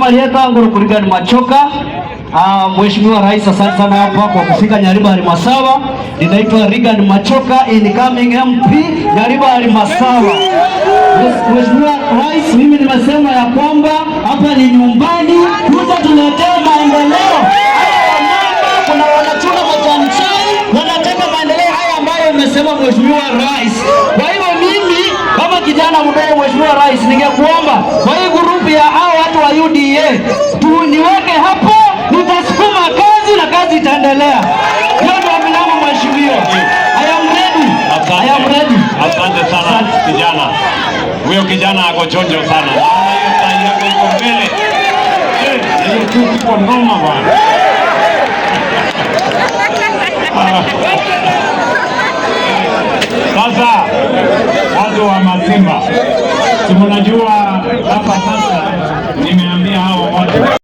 aliyeka nguru Reagan Machoka. Mheshimiwa Rais, asante sana hapa kwa kufika Nyaribari Masawa. Ninaitwa Reagan Machoka, incoming MP Nyaribari Masawa. Mheshimiwa Rais, mimi nimesema ya kwamba hapa ni nyumbani, kuja tuletea maendeleo. Kuna wanachuna majani chai, wanataka maendeleo haya ambayo umesema Mheshimiwa Rais. Kwa hivyo mimi kama kijana mdogo, Mheshimiwa Rais, ningekuomba kwa hii grupu ya hao watu wa UDA niweke hapo, nitasukuma kazi na kazi itaendelea. Hiyo ndio milango Mheshimiwa. I am ready. I am ready. Asante sana kijana. Huyo kijana ako chonjo sana. Hiyo tai yako iko mbele. Hiyo kitu kwa ngoma bwana. Sasa watu wa Masimba, si mnajua hapa sasa nimeambia hao watu